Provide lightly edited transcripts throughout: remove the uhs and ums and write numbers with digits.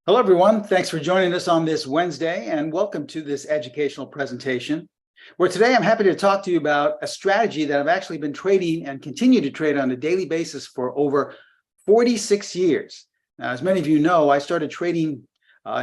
Hello, everyone. Thanks for joining us on this Wednesday, and welcome to this educational presentation, where today I'm happy to talk to you about a strategy that I've actually been trading and continue to trade on a daily basis for over 46 years. Now, as many of you know, I started trading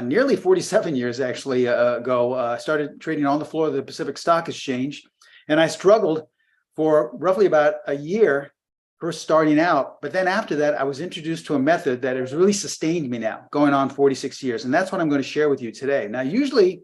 nearly 47 years actually ago. I started trading on the floor of the Pacific Stock Exchange, and I struggled for roughly about a year first starting out. But then after that, I was introduced to a method that has really sustained me now, going on 46 years. And that's what I'm going to share with you today. Now, usually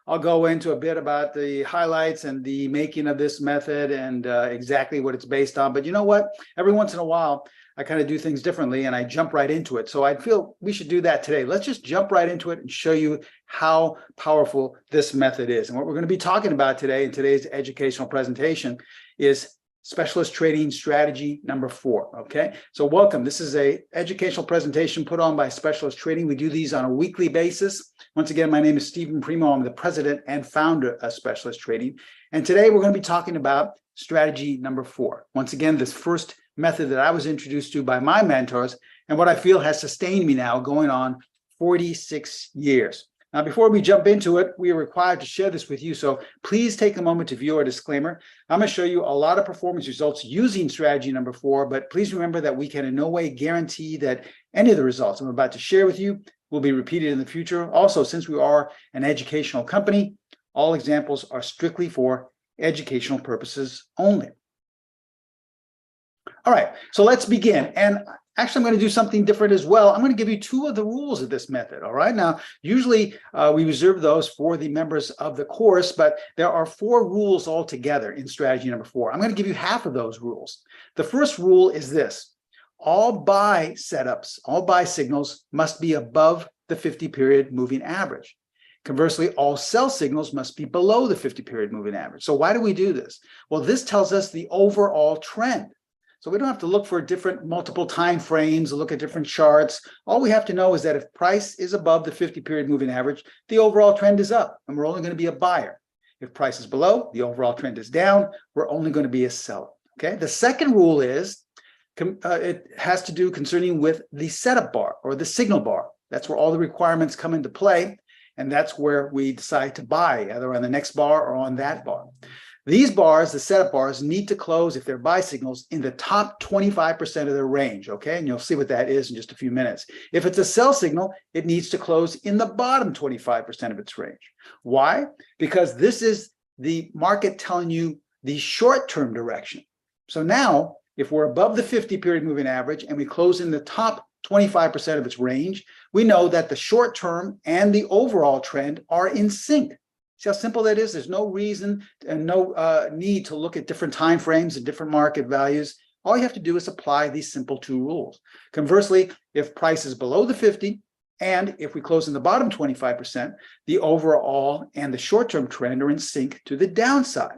I'll go into a bit about the highlights and the making of this method and exactly what it's based on. But you know what? Every once in a while, I kind of do things differently and I jump right into it. So I feel we should do that today. Let's just jump right into it and show you how powerful this method is. And what we're going to be talking about today in today's educational presentation is Specialist Trading Strategy number 4. Okay, so welcome. This is a educational presentation put on by Specialist Trading. We do these on a weekly basis. Once again, my name is Stephen Primo. I'm the president and founder of Specialist Trading. And today we're going to be talking about strategy number 4. Once again, this first method that I was introduced to by my mentors and what I feel has sustained me now going on 46 years. Now, before we jump into it, we are required to share this with you. So please take a moment to view our disclaimer. I'm going to show you a lot of performance results using strategy number 4, but please remember that we can in no way guarantee that any of the results I'm about to share with you will be repeated in the future. Also, since we are an educational company, all examples are strictly for educational purposes only. All right, so let's begin. And actually, I'm going to do something different as well. I'm going to give you 2 of the rules of this method. All right. Now, usually we reserve those for the members of the course, but there are 4 rules altogether in strategy number 4. I'm going to give you half of those rules. The first rule is this: all buy setups, all buy signals must be above the 50-period moving average. Conversely, all sell signals must be below the 50-period moving average. So why do we do this? Well, this tells us the overall trend. So we don't have to look for different multiple time frames or look at different charts. All we have to know is that if price is above the 50-period moving average, the overall trend is up, and we're only going to be a buyer. If price is below, the overall trend is down, we're only going to be a seller. Okay. The second rule is it has to do concerning with the setup bar or the signal bar. That's where all the requirements come into play, and that's where we decide to buy, either on the next bar or on that bar. These bars, the setup bars, need to close, if they're buy signals, in the top 25% of their range, okay? And you'll see what that is in just a few minutes. If it's a sell signal, it needs to close in the bottom 25% of its range. Why? Because this is the market telling you the short-term direction. So now, if we're above the 50-period moving average and we close in the top 25% of its range, we know that the short-term and the overall trend are in sync. See how simple that is? There's no reason and no need to look at different time frames and different market values. All you have to do is apply these simple 2 rules. Conversely, if price is below the 50, and if we close in the bottom 25%, the overall and the short-term trend are in sync to the downside.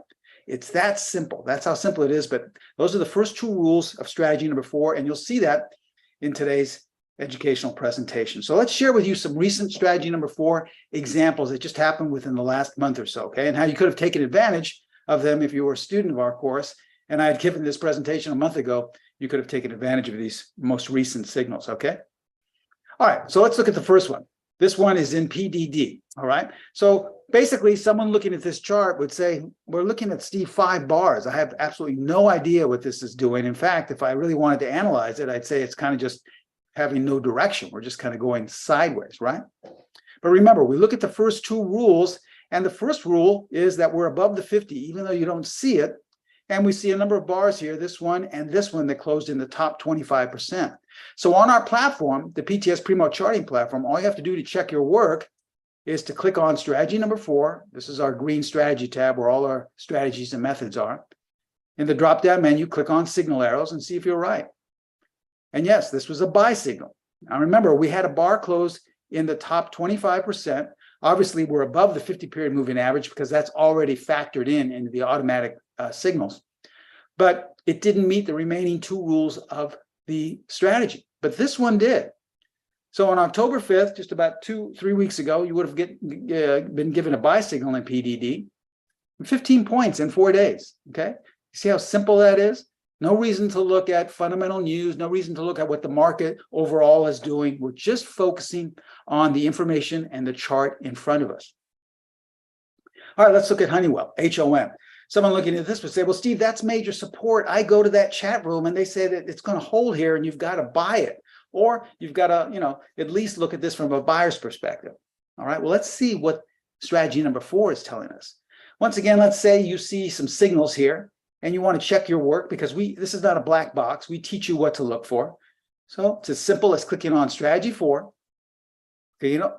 It's that simple. That's how simple it is. But those are the first 2 rules of strategy number 4, and you'll see that in today's educational presentation. So let's share with you some recent strategy number 4 examples that just happened within the last month or so, okay? And how you could have taken advantage of them if you were a student of our course. And I had given this presentation a month ago, you could have taken advantage of these most recent signals, okay? All right, so let's look at the first one. This one is in PDD, all right? So basically, someone looking at this chart would say, we're looking at Steve 5 bars. I have absolutely no idea what this is doing. In fact, if I really wanted to analyze it, I'd say it's kind of just having no direction. We're just kind of going sideways, right? But remember, we look at the first 2 rules, and the first rule is that we're above the 50, even though you don't see it. And we see a number of bars here, this one and this one, that closed in the top 25%. So on our platform, the PTS Primo Charting Platform, all you have to do to check your work is to click on strategy number 4. This is our green strategy tab where all our strategies and methods are. In the drop-down menu, click on signal arrows and see if you're right. And yes, this was a buy signal. Now remember, we had a bar close in the top 25%. Obviously, we're above the 50-period moving average because that's already factored in into the automatic signals. But it didn't meet the remaining 2 rules of the strategy. But this one did. So on October 5th, just about 2-3 weeks ago, you would have been given a buy signal in PDD, 15 points in 4 days. Okay, you see how simple that is? No reason to look at fundamental news, no reason to look at what the market overall is doing. We're just focusing on the information and the chart in front of us. All right, let's look at Honeywell, HOM. Someone looking at this would say, well, Steve, that's major support. I go to that chat room and they say that it's going to hold here and you've got to buy it. Or you've got to, at least look at this from a buyer's perspective. All right, well, let's see what strategy number 4 is telling us. Once again, let's say you see some signals here and you want to check your work, because this is not a black box. We teach you what to look for. So it's as simple as clicking on strategy 4,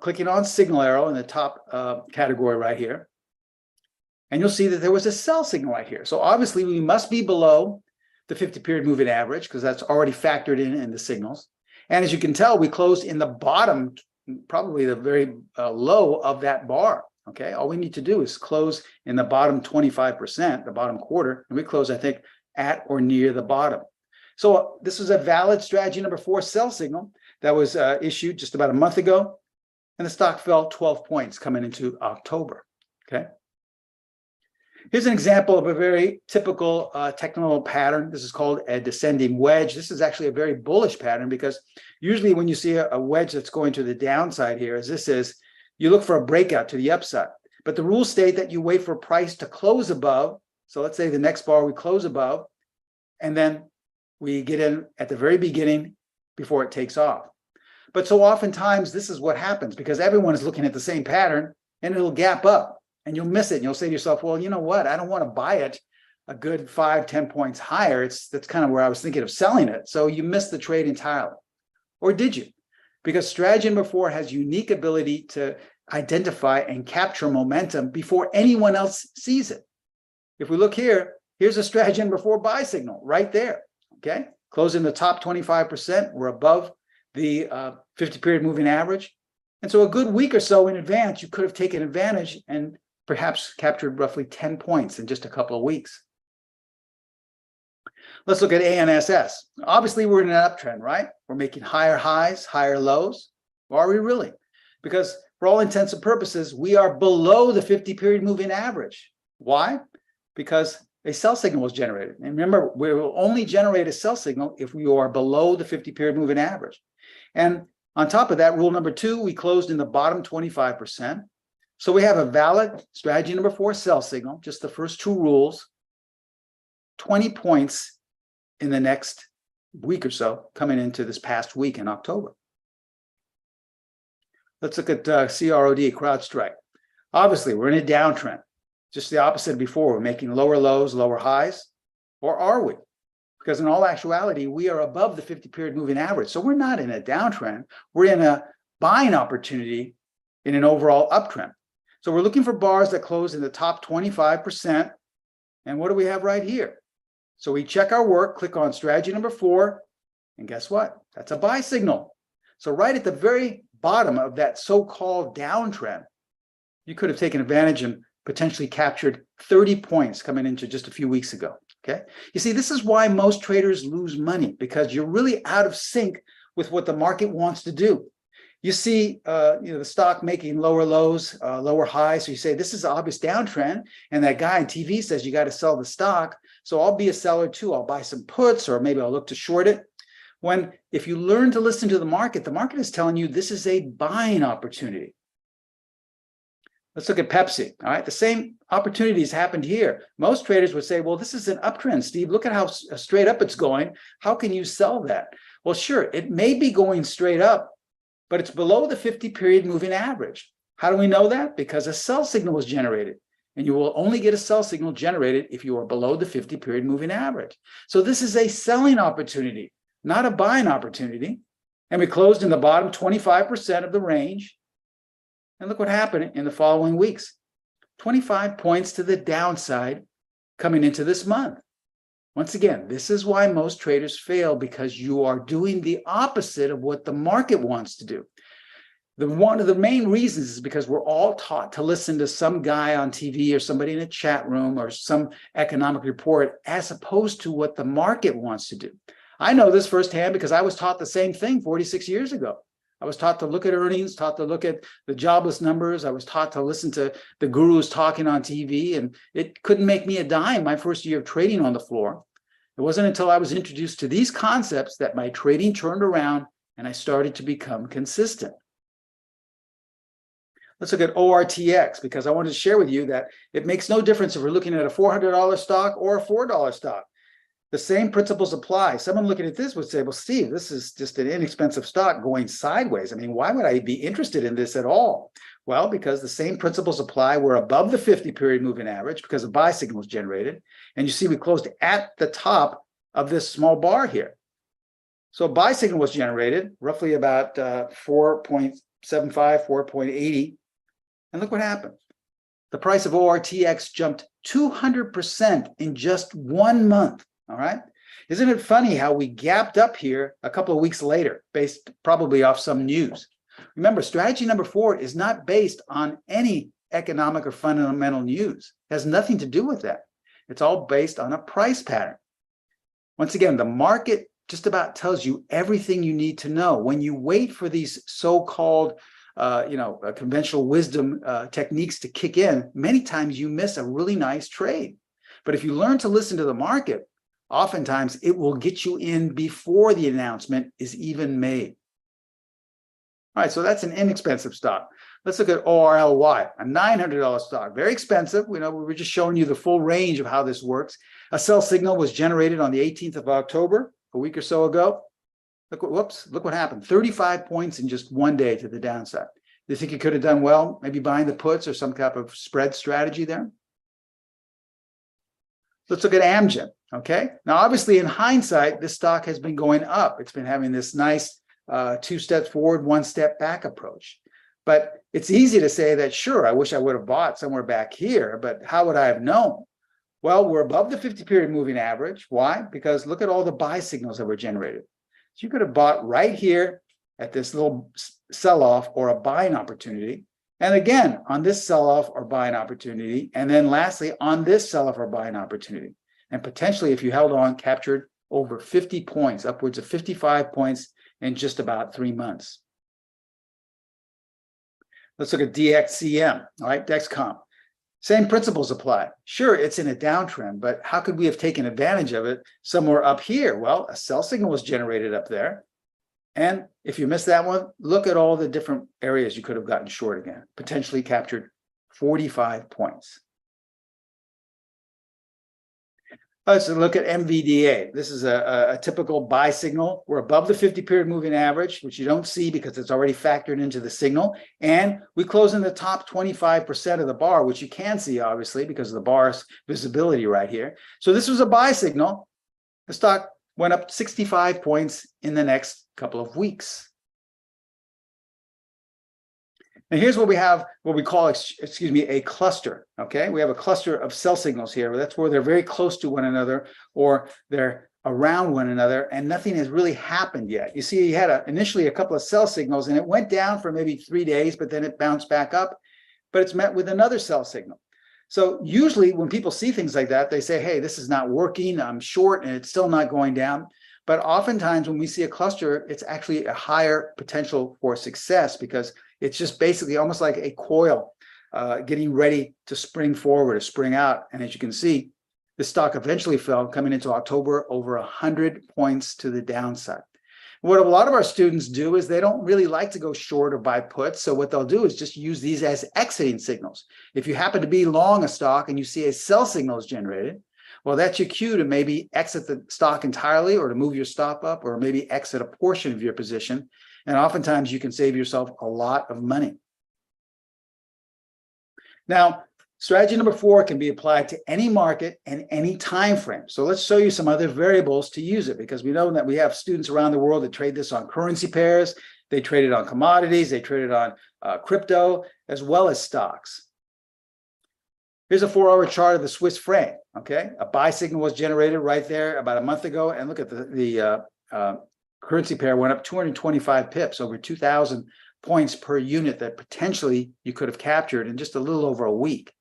clicking on signal arrow in the top category right here. And you'll see that there was a sell signal right here. So obviously we must be below the 50-period moving average, because that's already factored in the signals. And as you can tell, we closed in the bottom, probably the very low of that bar. Okay, all we need to do is close in the bottom 25%, the bottom quarter, and we close, I think, at or near the bottom. So this was a valid strategy number 4 sell signal that was issued just about a month ago, and the stock fell 12 points coming into October. Okay. Here's an example of a very typical technical pattern. This is called a descending wedge. This is actually a very bullish pattern, because usually when you see a wedge that's going to the downside here, as this is, you look for a breakout to the upside. But the rules state that you wait for a price to close above. So let's say the next bar we close above, and then we get in at the very beginning before it takes off. But so oftentimes this is what happens, because everyone is looking at the same pattern and it'll gap up and you'll miss it. And you'll say to yourself, well, you know what? I don't want to buy it a good 5-10 points higher. That's kind of where I was thinking of selling it. So you missed the trade entirely. Or did you? Because strategy number 4 has unique ability to identify and capture momentum before anyone else sees it. If we look here, here's a strategy number 4 buy signal right there. Okay, closing the top 25%. We're above the 50-period moving average. And so a good week or so in advance, you could have taken advantage and perhaps captured roughly 10 points in just a couple of weeks. Let's look at ANSS. Obviously, we're in an uptrend, right? We're making higher highs, higher lows. Or are we really? Because for all intents and purposes, we are below the 50-period moving average. Why? Because a sell signal was generated. And remember, we will only generate a sell signal if we are below the 50-period moving average. And on top of that, rule number 2, we closed in the bottom 25%. So we have a valid strategy number 4 sell signal, just the first 2 rules, 20 points in the next week or so, coming into this past week in October. Let's look at CROD, CrowdStrike. Obviously, we're in a downtrend. Just the opposite of before. We're making lower lows, lower highs. Or are we? Because in all actuality, we are above the 50-period moving average. So we're not in a downtrend. We're in a buying opportunity in an overall uptrend. So we're looking for bars that close in the top 25%. And what do we have right here? So we check our work, click on strategy number 4, and guess what? That's a buy signal. So right at the very bottom of that so-called downtrend, you could have taken advantage and potentially captured 30 points coming into just a few weeks ago. Okay. You see, this is why most traders lose money, because you're really out of sync with what the market wants to do. You see, the stock making lower lows, lower highs. So you say, this is an obvious downtrend. And that guy on TV says, you got to sell the stock. So I'll be a seller too. I'll buy some puts, or maybe I'll look to short it. When if you learn to listen to the market is telling you this is a buying opportunity. Let's look at Pepsi. All right, the same opportunities happened here. Most traders would say, well, this is an uptrend, Steve. Look at how straight up it's going. How can you sell that? Well, sure, it may be going straight up, but it's below the 50-period moving average. How do we know that? Because a sell signal was generated. And you will only get a sell signal generated if you are below the 50-period moving average. So this is a selling opportunity, not a buying opportunity. And we closed in the bottom 25% of the range. And look what happened in the following weeks. 25 points to the downside coming into this month. Once again, this is why most traders fail, because you are doing the opposite of what the market wants to do. One of the main reasons is because we're all taught to listen to some guy on TV or somebody in a chat room or some economic report, as opposed to what the market wants to do. I know this firsthand because I was taught the same thing 46 years ago. I was taught to look at earnings, taught to look at the jobless numbers. I was taught to listen to the gurus talking on TV, and it couldn't make me a dime my first year of trading on the floor. It wasn't until I was introduced to these concepts that my trading turned around and I started to become consistent. Let's look at ORTX, because I wanted to share with you that it makes no difference if we're looking at a $400 stock or a $4 stock. The same principles apply. Someone looking at this would say, well, Steve, this is just an inexpensive stock going sideways. I mean, why would I be interested in this at all? Well, because the same principles apply. We're above the 50-period moving average because a buy signal was generated. And you see we closed at the top of this small bar here. So a buy signal was generated, roughly about 4.75, 4.80. And look what happened. The price of ORTX jumped 200% in just 1 month. All right. Isn't it funny how we gapped up here a couple of weeks later, based probably off some news? Remember, strategy number 4 is not based on any economic or fundamental news. It has nothing to do with that. It's all based on a price pattern. Once again, the market just about tells you everything you need to know. When you wait for these so-called conventional wisdom techniques to kick in, many times you miss a really nice trade. But if you learn to listen to the market, oftentimes it will get you in before the announcement is even made. All right, so that's an inexpensive stock. Let's look at ORLY, a $900 stock, very expensive. We were just showing you the full range of how this works. A sell signal was generated on the 18th of October, a week or so ago. Look what happened. 35 points in just 1 day to the downside. Do you think you could have done well, maybe buying the puts or some type of spread strategy there? Let's look at Amgen, okay? Now, obviously, in hindsight, this stock has been going up. It's been having this nice 2 steps forward, 1 step back approach. But it's easy to say that, sure, I wish I would have bought somewhere back here, but how would I have known? Well, we're above the 50-period moving average. Why? Because look at all the buy signals that were generated. So you could have bought right here at this little sell-off or a buying opportunity. And again, on this sell-off or buying opportunity. And then lastly, on this sell-off or buying opportunity. And potentially, if you held on, captured over 50 points, upwards of 55 points in just about 3 months. Let's look at DXCM, all right, Dexcom. Same principles apply. Sure, it's in a downtrend, but how could we have taken advantage of it somewhere up here? Well, a sell signal was generated up there. And if you missed that one, look at all the different areas you could have gotten short again, potentially captured 45 points. Let's look at MVDA. This is a typical buy signal. We're above the 50-period moving average, which you don't see because it's already factored into the signal. And we close in the top 25% of the bar, which you can see, obviously, because of the bar's visibility right here. So this was a buy signal. The stock went up 65 points in the next couple of weeks. And here's what we have, what we call, a cluster, okay? We have a cluster of sell signals here. That's where they're very close to one another or they're around one another and nothing has really happened yet. You see, you had initially a couple of sell signals and it went down for maybe 3 days, but then it bounced back up, but it's met with another sell signal. So usually when people see things like that, they say, hey, this is not working, I'm short and it's still not going down. But oftentimes when we see a cluster, it's actually a higher potential for success because it's just basically almost like a coil getting ready to spring forward or spring out. And as you can see, the stock eventually fell coming into October over 100 points to the downside. What a lot of our students do is they don't really like to go short or buy puts. So what they'll do is just use these as exiting signals. If you happen to be long a stock and you see a sell signal is generated, well, that's your cue to maybe exit the stock entirely or to move your stop up or maybe exit a portion of your position. And oftentimes you can save yourself a lot of money. Now, strategy number 4 can be applied to any market and any time frame. So let's show you some other variables to use it because we know that we have students around the world that trade this on currency pairs. They trade it on commodities. They trade it on crypto as well as stocks. Here's a 4-hour chart of the Swiss franc, okay? A buy signal was generated right there about a month ago. And look at the currency pair went up 225 pips, over 2,000 points per unit that potentially you could have captured in just a little over a week.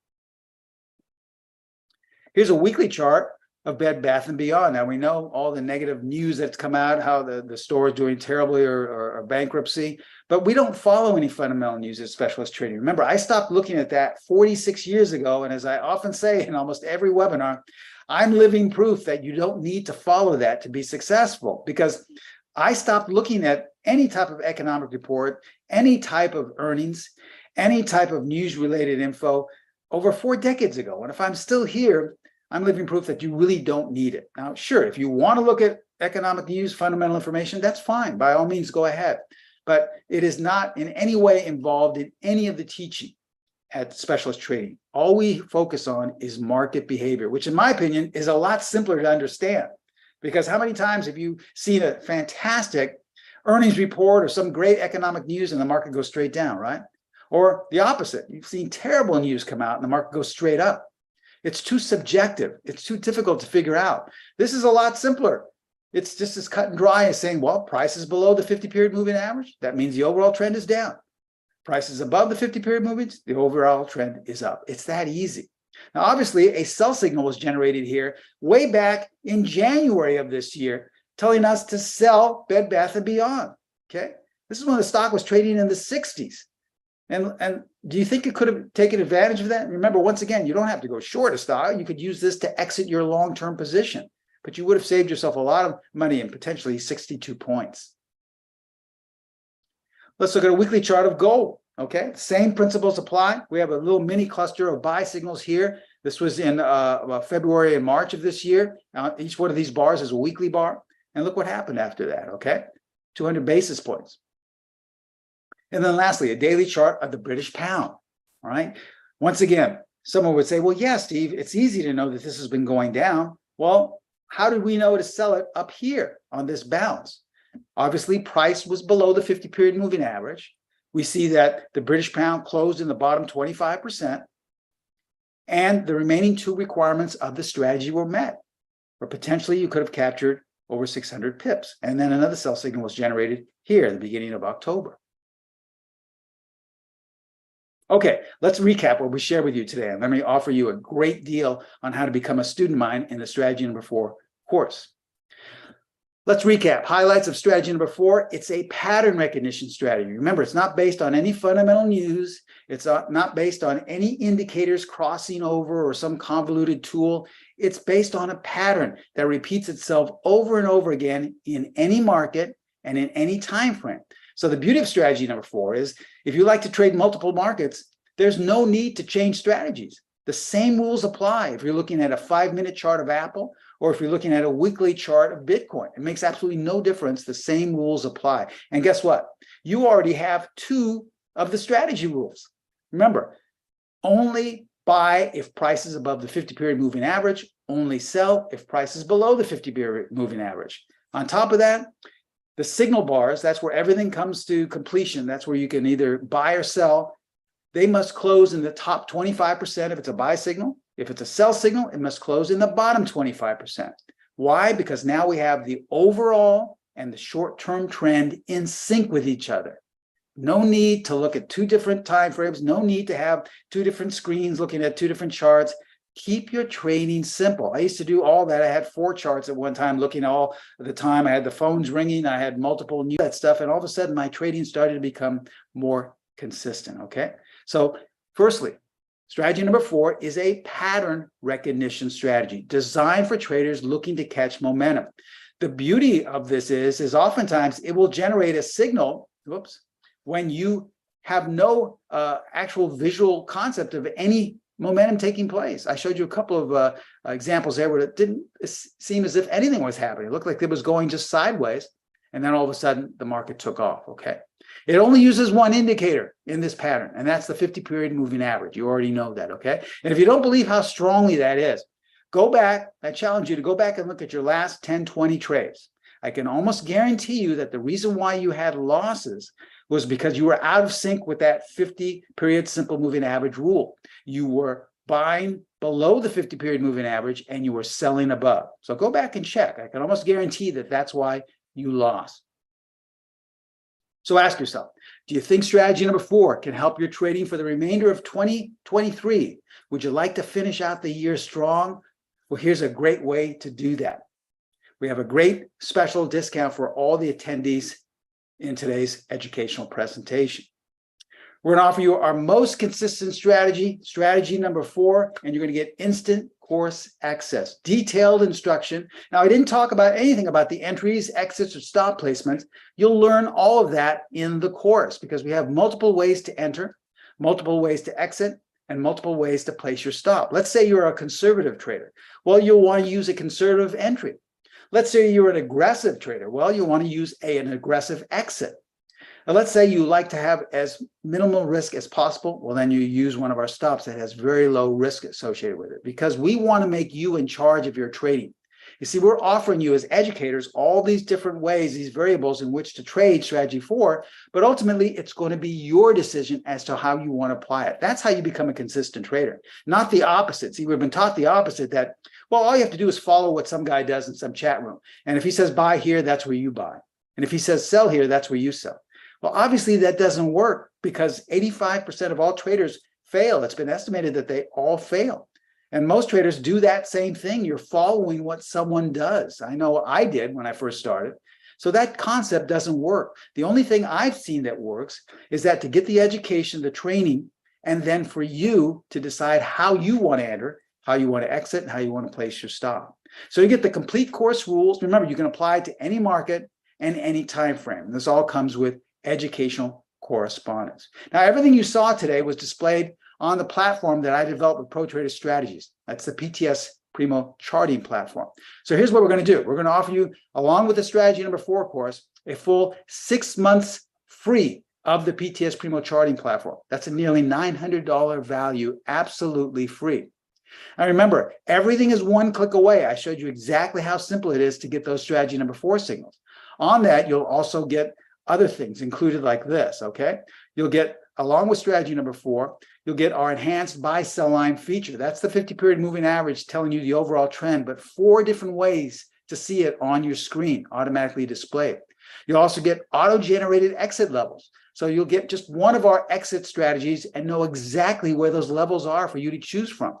Here's a weekly chart of Bed Bath & Beyond. Now, we know all the negative news that's come out, how the store is doing terribly or bankruptcy, but we don't follow any fundamental news as specialist trading. Remember, I stopped looking at that 46 years ago, and as I often say in almost every webinar, I'm living proof that you don't need to follow that to be successful, because I stopped looking at any type of economic report, any type of earnings, any type of news-related info over 4 decades ago. And if I'm still here, I'm living proof that you really don't need it. Now, sure, if you want to look at economic news, fundamental information, that's fine. By all means, go ahead. But it is not in any way involved in any of the teaching at specialist trading. All we focus on is market behavior, which in my opinion is a lot simpler to understand. Because how many times have you seen a fantastic earnings report or some great economic news and the market goes straight down, right? Or the opposite, you've seen terrible news come out and the market goes straight up. It's too subjective. It's too difficult to figure out. This is a lot simpler. It's just as cut and dry as saying, well, price is below the 50-period moving average. That means the overall trend is down. Price is above the 50-period movements. The overall trend is up. It's that easy. Now, obviously, a sell signal was generated here way back in January of this year, telling us to sell Bed Bath & Beyond. Okay, this is when the stock was trading in the 60s. And do you think it could have taken advantage of that? Remember, once again, you don't have to go short a stock. You could use this to exit your long-term position, but you would have saved yourself a lot of money and potentially 62 points. Let's look at a weekly chart of gold. Okay, same principles apply. We have a little mini cluster of buy signals here. This was in February and March of this year. Each one of these bars is a weekly bar. And look what happened after that, okay? 200 basis points. And then lastly, a daily chart of the British pound, all right? Once again, someone would say, well, yeah, Steve, it's easy to know that this has been going down. Well, how did we know to sell it up here on this bounce? Obviously, price was below the 50-period moving average. We see that the British pound closed in the bottom 25%, and the remaining 2 requirements of the strategy were met, or potentially you could have captured over 600 pips. And then another sell signal was generated here at the beginning of October. Okay, let's recap what we shared with you today. And let me offer you a great deal on how to become a student of mine in the Strategy Number 4 course. Let's recap. Highlights of strategy number 4. It's a pattern recognition strategy. Remember, it's not based on any fundamental news. It's not based on any indicators crossing over or some convoluted tool. It's based on a pattern that repeats itself over and over again in any market and in any time frame. So the beauty of strategy number 4 is if you like to trade multiple markets, there's no need to change strategies. The same rules apply if you're looking at a 5-minute chart of Apple or if you're looking at a weekly chart of Bitcoin. It makes absolutely no difference. The same rules apply. And guess what? You already have 2 of the strategy rules. Remember, only buy if price is above the 50-period moving average, only sell if price is below the 50-period moving average. On top of that, the signal bars, that's where everything comes to completion. That's where you can either buy or sell. They must close in the top 25% if it's a buy signal. If it's a sell signal, it must close in the bottom 25%. Why? Because now we have the overall and the short-term trend in sync with each other. No need to look at 2 different time frames. No need to have 2 different screens looking at 2 different charts. Keep your trading simple. I used to do all that. I had 4 charts at one time looking all the time. I had the phones ringing. I had multiple news, that stuff. And all of a sudden, my trading started to become more consistent, okay? So firstly, strategy number 4 is a pattern recognition strategy designed for traders looking to catch momentum. The beauty of this is oftentimes it will generate a signal, when you have no actual visual concept of any momentum taking place. I showed you a couple of examples there where it didn't seem as if anything was happening. It looked like it was going just sideways, and then all of a sudden the market took off, okay? It only uses one indicator in this pattern, and that's the 50-period moving average. You already know that, okay? And if you don't believe how strongly that is, go back. I challenge you to go back and look at your last 10, 20 trades. I can almost guarantee you that the reason why you had losses was because you were out of sync with that 50-period simple moving average rule. You were buying below the 50-period moving average and you were selling above. So go back and check. I can almost guarantee that that's why you lost. So ask yourself, do you think strategy number 4 can help your trading for the remainder of 2023? Would you like to finish out the year strong? Well, here's a great way to do that. We have a great special discount for all the attendees in today's educational presentation. We're going to offer you our most consistent strategy, strategy number 4, and you're going to get instant course access, detailed instruction. Now, I didn't talk about anything about the entries, exits, or stop placements. You'll learn all of that in the course because we have multiple ways to enter, multiple ways to exit, and multiple ways to place your stop. Let's say you're a conservative trader. Well, you'll want to use a conservative entry. Let's say you're an aggressive trader. Well, you want to use an aggressive exit. Now, let's say you like to have as minimal risk as possible. Well, then you use one of our stops that has very low risk associated with it because we want to make you in charge of your trading. You see, we're offering you as educators all these different ways, these variables in which to trade strategy 4, but ultimately it's going to be your decision as to how you want to apply it. That's how you become a consistent trader, not the opposite. See, we've been taught the opposite that, well, all you have to do is follow what some guy does in some chat room. And if he says buy here, that's where you buy. And if he says sell here, that's where you sell. Well, obviously that doesn't work because 85% of all traders fail. It's been estimated that they all fail. And most traders do that same thing. You're following what someone does. I know I did when I first started. So that concept doesn't work. The only thing I've seen that works is that to get the education, the training, and then for you to decide how you want to enter, how you want to exit, and how you want to place your stop. So you get the complete course rules. Remember, you can apply it to any market and any time frame. This all comes with educational correspondence. Now, everything you saw today was displayed on the platform that I developed with Pro Trader Strategies. That's the PTS Primo Charting Platform. So here's what we're going to do. We're going to offer you, along with the strategy number 4 course, a full 6 months free of the PTS Primo Charting Platform. That's a nearly $900 value, absolutely free. Now remember, everything is one click away. I showed you exactly how simple it is to get those strategy number 4 signals. On that, you'll also get other things included like this, okay? You'll get, along with strategy number 4, you'll get our enhanced buy sell line feature. That's the 50-period moving average telling you the overall trend, but 4 different ways to see it on your screen, automatically displayed. You'll also get auto-generated exit levels. So you'll get just one of our exit strategies and know exactly where those levels are for you to choose from.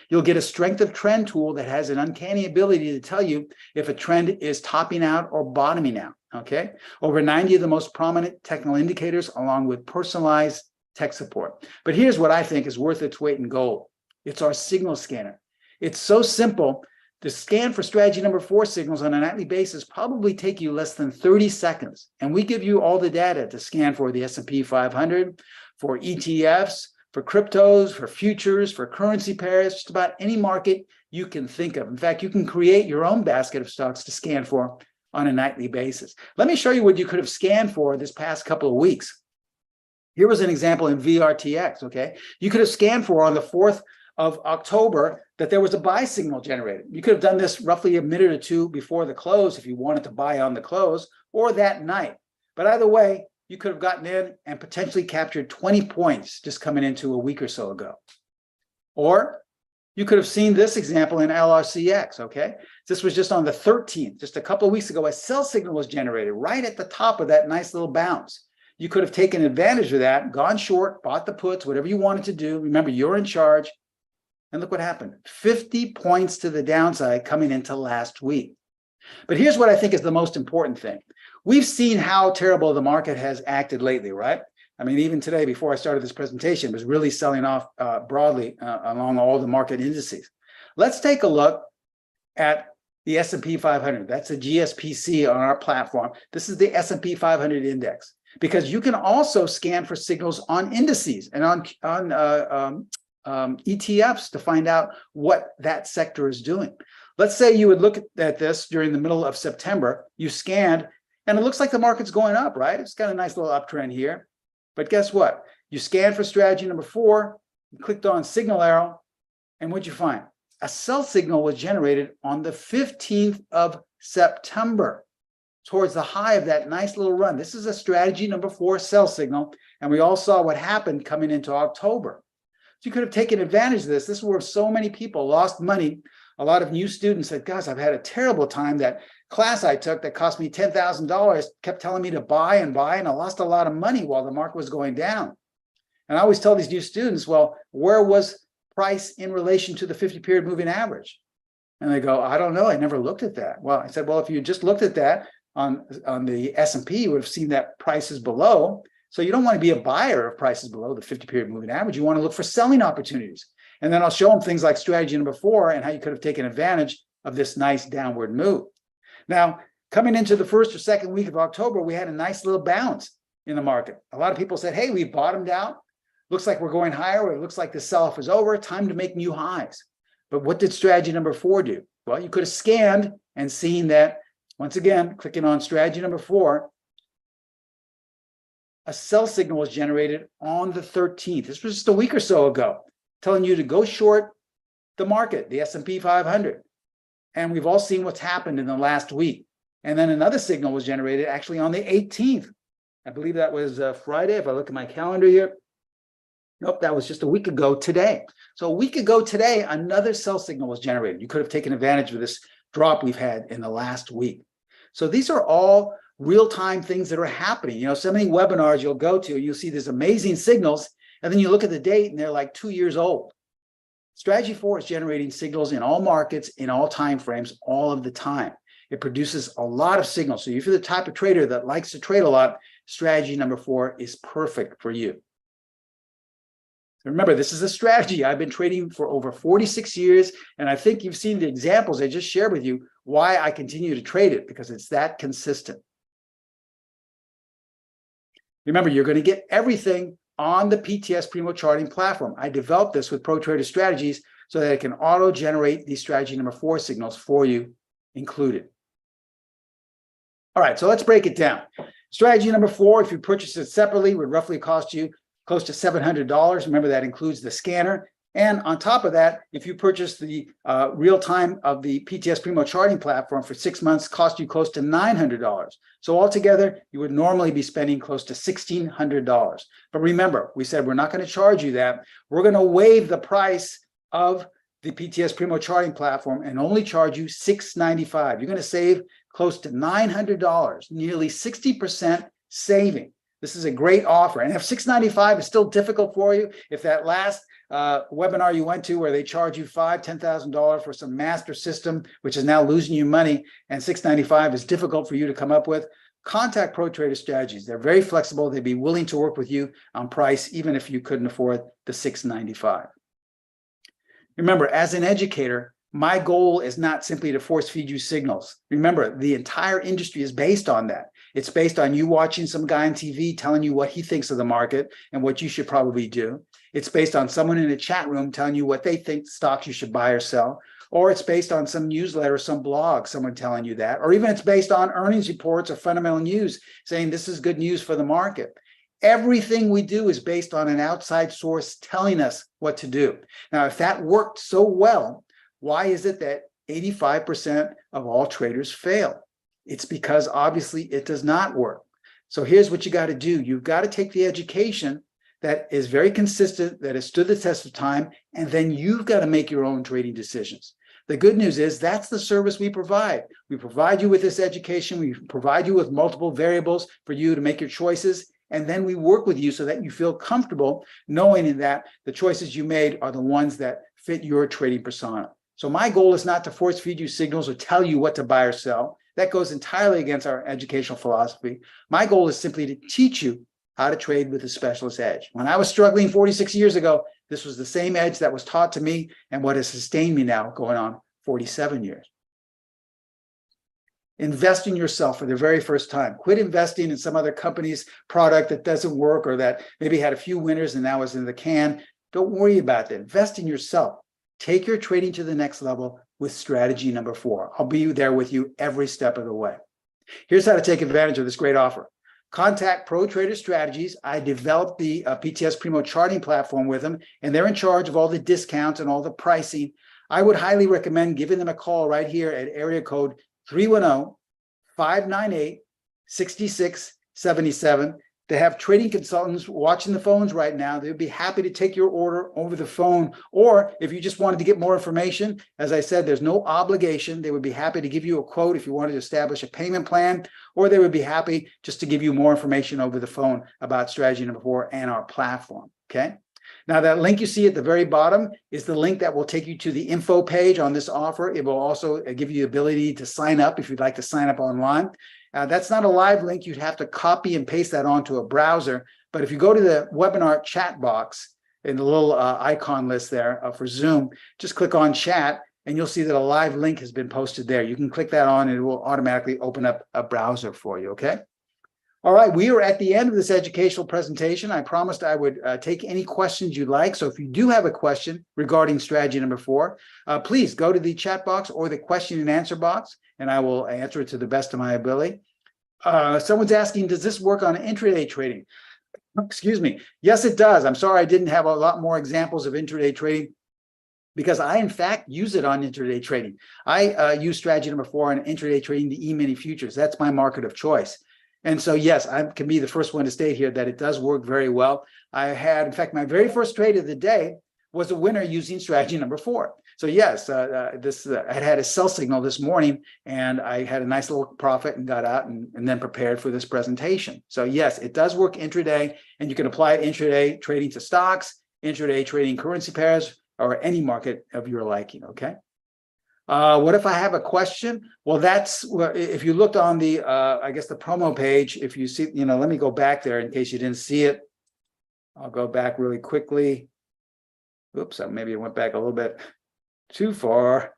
You'll get a strength of trend tool that has an uncanny ability to tell you if a trend is topping out or bottoming out, okay? Over 90 of the most prominent technical indicators along with personalized tech support. But here's what I think is worth its weight in gold. It's our signal scanner. It's so simple. The scan for strategy number 4 signals on a nightly basis probably take you less than 30 seconds. And we give you all the data to scan for the S&P 500, for ETFs, for cryptos, for futures, for currency pairs, just about any market you can think of. In fact, you can create your own basket of stocks to scan for on a nightly basis. Let me show you what you could have scanned for this past couple of weeks. Here was an example in VRTX, okay? You could have scanned for on the 4th of October that there was a buy signal generated. You could have done this roughly a minute or two before the close if you wanted to buy on the close or that night. But either way, you could have gotten in and potentially captured 20 points just coming into a week or so ago. Or you could have seen this example in LRCX, okay? This was just on the 13th, just a couple of weeks ago, a sell signal was generated right at the top of that nice little bounce. You could have taken advantage of that, gone short, bought the puts, whatever you wanted to do. Remember, you're in charge. And look what happened. 50 points to the downside coming into last week. But here's what I think is the most important thing. We've seen how terrible the market has acted lately, right? I mean, even today, before I started this presentation, it was really selling off broadly along all the market indices. Let's take a look at the S&P 500. That's a GSPC on our platform. This is the S&P 500 index, because you can also scan for signals on indices and on ETFs to find out what that sector is doing. Let's say you would look at this during the middle of September, you scanned, and it looks like the market's going up, right? It's got a nice little uptrend here. But guess what? You scanned for strategy number 4, you clicked on signal arrow, and what'd you find? A sell signal was generated on the 15th of September towards the high of that nice little run. This is a strategy number 4 sell signal, and we all saw what happened coming into October. So you could have taken advantage of this. This is where so many people lost money. A lot of new students said, gosh, I've had a terrible time. That class I took that cost me $10,000 kept telling me to buy, and I lost a lot of money while the market was going down. And I always tell these new students, well, where was price in relation to the 50-period moving average? And they go, I don't know. I never looked at that. Well, I said, well, if you just looked at that on the S&P, you would have seen that price is below. So you don't want to be a buyer of prices below the 50-period moving average. You want to look for selling opportunities. And then I'll show them things like strategy number 4 and how you could have taken advantage of this nice downward move. Now, coming into the first or second week of October, we had a nice little bounce in the market. A lot of people said, hey, we bottomed out. Looks like we're going higher, or it looks like the sell-off is over. Time to make new highs. But what did strategy number 4 do? Well, you could have scanned and seen that, once again, clicking on strategy number 4, a sell signal was generated on the 13th. This was just a week or so ago, telling you to go short the market, the S&P 500. And we've all seen what's happened in the last week. And then another signal was generated actually on the 18th. I believe that was Friday, if I look at my calendar here. Nope, that was just a week ago today. So a week ago today, another sell signal was generated. You could have taken advantage of this drop we've had in the last week. So these are all real-time things that are happening. You know, so many webinars you'll go to, you'll see these amazing signals, and then you look at the date and they're like 2 years old. Strategy 4 is generating signals in all markets, in all time frames, all of the time. It produces a lot of signals. So if you're the type of trader that likes to trade a lot, strategy number 4 is perfect for you. Remember, this is a strategy. I've been trading for over 46 years, and I think you've seen the examples I just shared with you, why I continue to trade it, because it's that consistent. Remember, you're going to get everything on the PTS Primo Charting Platform. I developed this with Pro Trader Strategies so that it can auto-generate these strategy number 4 signals for you included. All right, so let's break it down. Strategy number 4, if you purchase it separately, would roughly cost you close to $700. Remember, that includes the scanner. And on top of that, if you purchase the real time of the PTS Primo Charting Platform for 6 months, cost you close to $900. So altogether, you would normally be spending close to $1,600. But remember, we said we're not going to charge you that. We're going to waive the price of the PTS Primo Charting Platform and only charge you $695. You're going to save close to $900, nearly 60% saving. This is a great offer. And if $695 is still difficult for you, if that last webinar you went to where they charge you $5,000, $10,000 for some master system, which is now losing you money, and $695 is difficult for you to come up with, contact Pro Trader Strategies. They're very flexible. They'd be willing to work with you on price, even if you couldn't afford the $695. Remember, as an educator, my goal is not simply to force feed you signals. Remember, the entire industry is based on that. It's based on you watching some guy on TV telling you what he thinks of the market and what you should probably do. It's based on someone in a chat room telling you what they think stocks you should buy or sell. Or it's based on some newsletter, some blog, someone telling you that. Or even it's based on earnings reports or fundamental news saying this is good news for the market. Everything we do is based on an outside source telling us what to do. Now, if that worked so well, why is it that 85% of all traders fail? It's because obviously it does not work. So here's what you got to do. You've got to take the education that is very consistent, that has stood the test of time, and then you've got to make your own trading decisions. The good news is that's the service we provide. We provide you with this education. We provide you with multiple variables for you to make your choices. And then we work with you so that you feel comfortable knowing that the choices you made are the ones that fit your trading persona. So my goal is not to force feed you signals or tell you what to buy or sell. That goes entirely against our educational philosophy. My goal is simply to teach you how to trade with a specialist edge. When I was struggling 46 years ago, this was the same edge that was taught to me and what has sustained me now going on 47 years. Invest in yourself for the very first time. Quit investing in some other company's product that doesn't work or that maybe had a few winners and now is in the can. Don't worry about that. Invest in yourself. Take your trading to the next level with strategy number 4. I'll be there with you every step of the way. Here's how to take advantage of this great offer. Contact Pro Trader Strategies. I developed the PTS Primo Charting Platform with them, and they're in charge of all the discounts and all the pricing. I would highly recommend giving them a call right here at area code 310-598-6677. They have trading consultants watching the phones right now. They'd be happy to take your order over the phone. Or if you just wanted to get more information, as I said, there's no obligation. They would be happy to give you a quote if you wanted to establish a payment plan, or they would be happy just to give you more information over the phone about strategy number 4 and our platform, okay? Now, that link you see at the very bottom is the link that will take you to the info page on this offer. It will also give you the ability to sign up if you'd like to sign up online. That's not a live link. You'd have to copy and paste that onto a browser. But if you go to the webinar chat box, in the little icon list there for Zoom, just click on chat and you'll see that a live link has been posted there. You can click that on and it will automatically open up a browser for you, okay? All right, we are at the end of this educational presentation. I promised I would take any questions you'd like. So if you do have a question regarding strategy number 4, please go to the chat box or the question and answer box, and I will answer it to the best of my ability. Someone's asking, does this work on intraday trading? Excuse me. Yes, it does. I'm sorry I didn't have a lot more examples of intraday trading because I, in fact, use it on intraday trading. I use strategy number 4 on intraday trading, the E-mini futures. That's my market of choice. And so, yes, I can be the first one to state here that it does work very well. I had, in fact, my very first trade of the day was a winner using strategy number 4. So yes, I had a sell signal this morning and I had a nice little profit and got out and then prepared for this presentation. So yes, it does work intraday, and you can apply it intraday trading to stocks, intraday trading currency pairs, or any market of your liking, okay? What if I have a question? Well, that's if you looked on the, I guess the promo page, if you see, let me go back there in case you didn't see it. I'll go back really quickly. Oops, maybe I went back a little bit too far.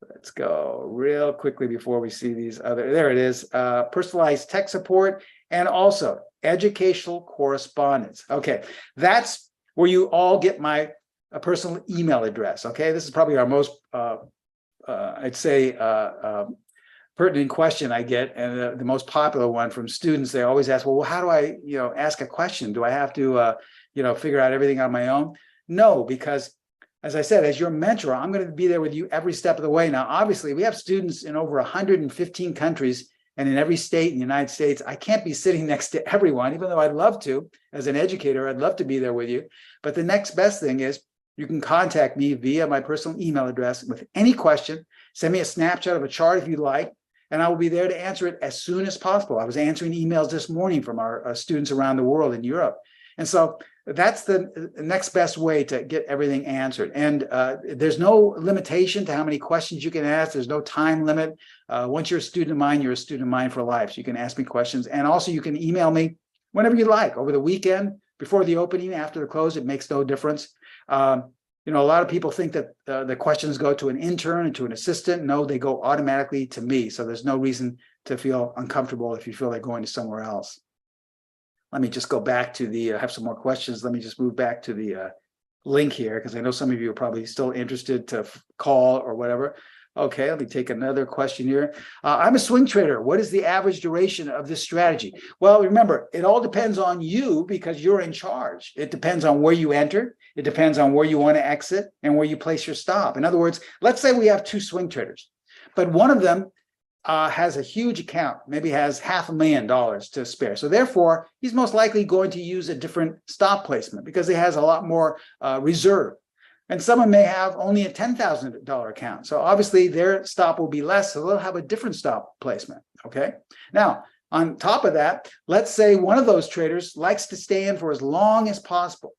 Let's go real quickly before we see these other, there it is, personalized tech support and also educational correspondence. Okay, that's where you all get my a personal email address. Okay, this is probably our most, I'd say, pertinent question I get, and the most popular one from students. They always ask, well, how do I, ask a question? Do I have to, figure out everything on my own? No, because as I said, as your mentor, I'm going to be there with you every step of the way. Now, obviously, we have students in over 115 countries and in every state in the United States. I can't be sitting next to everyone, even though I'd love to. As an educator, I'd love to be there with you. But the next best thing is you can contact me via my personal email address with any question. Send me a snapshot of a chart if you'd like, and I will be there to answer it as soon as possible. I was answering emails this morning from our students around the world in Europe. And so that's the next best way to get everything answered. And there's no limitation to how many questions you can ask. There's no time limit. Once you're a student of mine, you're a student of mine for life. So you can ask me questions. And also you can email me whenever you like, over the weekend, before the opening, after the close. It makes no difference. A lot of people think that the questions go to an intern and to an assistant. No, they go automatically to me. So there's no reason to feel uncomfortable if you feel like going to somewhere else. Let me just go back to the, have some more questions. Let me just move back to the link here, because I know some of you are probably still interested to call or whatever. Okay, let me take another question here. I'm a swing trader. What is the average duration of this strategy? Well, remember, it all depends on you because you're in charge. It depends on where you enter. It depends on where you want to exit and where you place your stop. In other words, let's say we have 2 swing traders, but one of them has a huge account, maybe has $500,000 to spare. So therefore, he's most likely going to use a different stop placement because he has a lot more reserve. And someone may have only a $10,000 account. So obviously their stop will be less, so they'll have a different stop placement, okay? Now, on top of that, let's say one of those traders likes to stay in for as long as possible.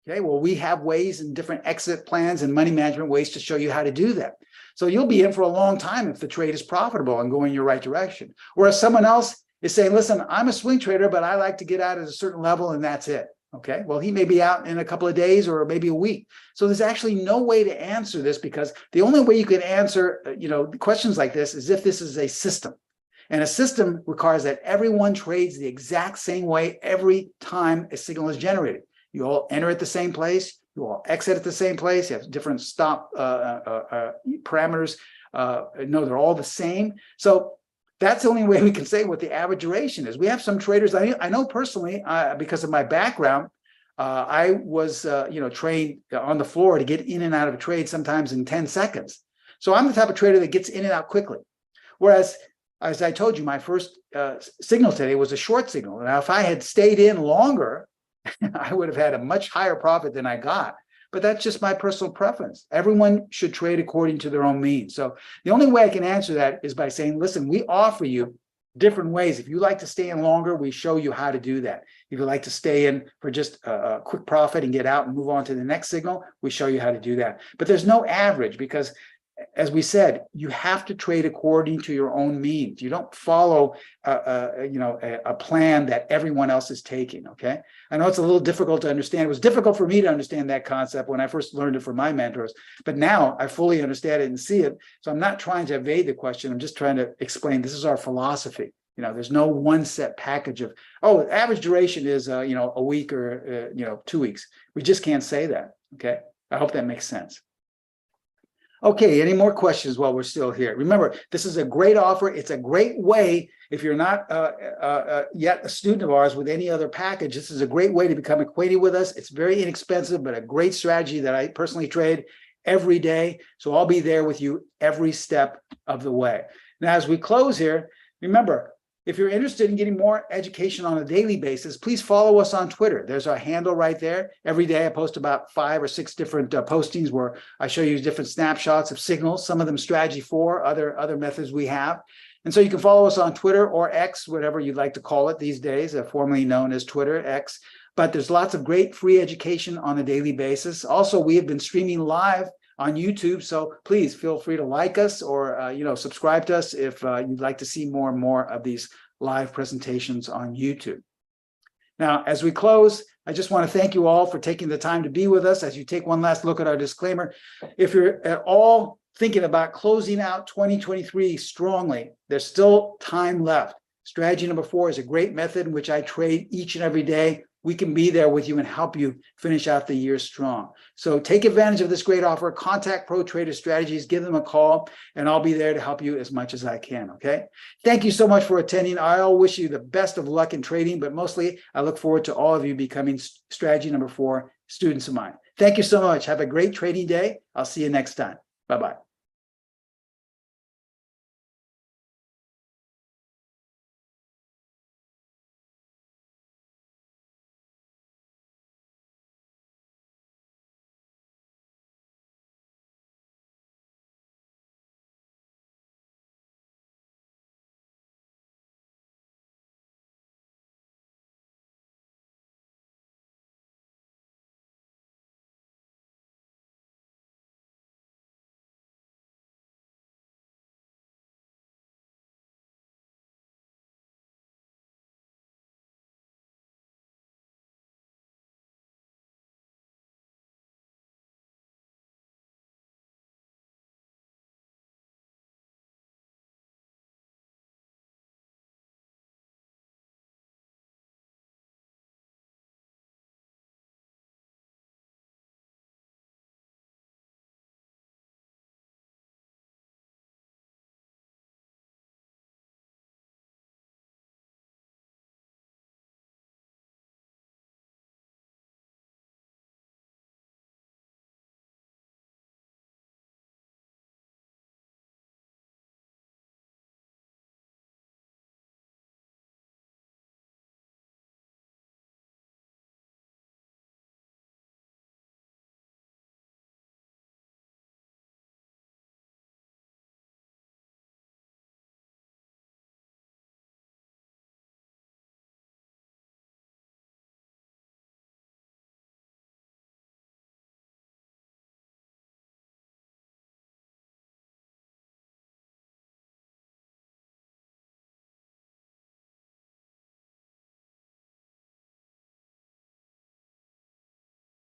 Okay, well, we have ways and different exit plans and money management ways to show you how to do that. So you'll be in for a long time if the trade is profitable and going your right direction. Whereas someone else is saying, listen, I'm a swing trader, but I like to get out at a certain level and that's it. Okay, well, he may be out in a couple of days or maybe a week. So there's actually no way to answer this, because the only way you can answer, questions like this is if this is a system. And a system requires that everyone trades the exact same way every time a signal is generated. You all enter at the same place. You all exit at the same place. You have different stop parameters. No, they're all the same. So that's the only way we can say what the average duration is. We have some traders, I know personally, because of my background, I was, trained on the floor to get in and out of a trade sometimes in 10 seconds. So I'm the type of trader that gets in and out quickly. Whereas, as I told you, my first signal today was a short signal. Now, if I had stayed in longer, I would have had a much higher profit than I got. But that's just my personal preference. Everyone should trade according to their own means. So the only way I can answer that is by saying, listen, we offer you different ways. If you like to stay in longer, we show you how to do that. If you like to stay in for just a quick profit and get out and move on to the next signal, we show you how to do that. But there's no average, because as we said, you have to trade according to your own means. You don't follow a plan that everyone else is taking. Okay, I know it's a little difficult to understand. It was difficult for me to understand that concept when I first learned it from my mentors, but now I fully understand it and see it. So I'm not trying to evade the question. I'm just trying to explain this is our philosophy. There's no one set package of, oh, average duration is a week or 2 weeks. We just can't say that. Okay, I hope that makes sense. Okay, any more questions while we're still here? Remember, this is a great offer. It's a great way, if you're not yet a student of ours with any other package, this is a great way to become acquainted with us. It's very inexpensive, but a great strategy that I personally trade every day. So I'll be there with you every step of the way. Now, as we close here, remember, if you're interested in getting more education on a daily basis, please follow us on Twitter. There's our handle right there. Every day I post about 5 or 6 different postings where I show you different snapshots of signals, some of them strategy 4, other methods we have. And so you can follow us on Twitter or X, whatever you'd like to call it these days, formerly known as Twitter, X. But there's lots of great free education on a daily basis. Also, we have been streaming live on YouTube, so please feel free to like us or subscribe to us if you'd like to see more and more of these live presentations on YouTube. Now, as we close, I just want to thank you all for taking the time to be with us. As you take one last look at our disclaimer, if you're at all thinking about closing out 2023 strongly, there's still time left. Strategy number 4 is a great method in which I trade each and every day. We can be there with you and help you finish out the year strong. So take advantage of this great offer. Contact Pro Trader Strategies, give them a call, and I'll be there to help you as much as I can, okay? Thank you so much for attending. I'll wish you the best of luck in trading, but mostly I look forward to all of you becoming strategy number 4 students of mine. Thank you so much. Have a great trading day. I'll see you next time. Bye-bye.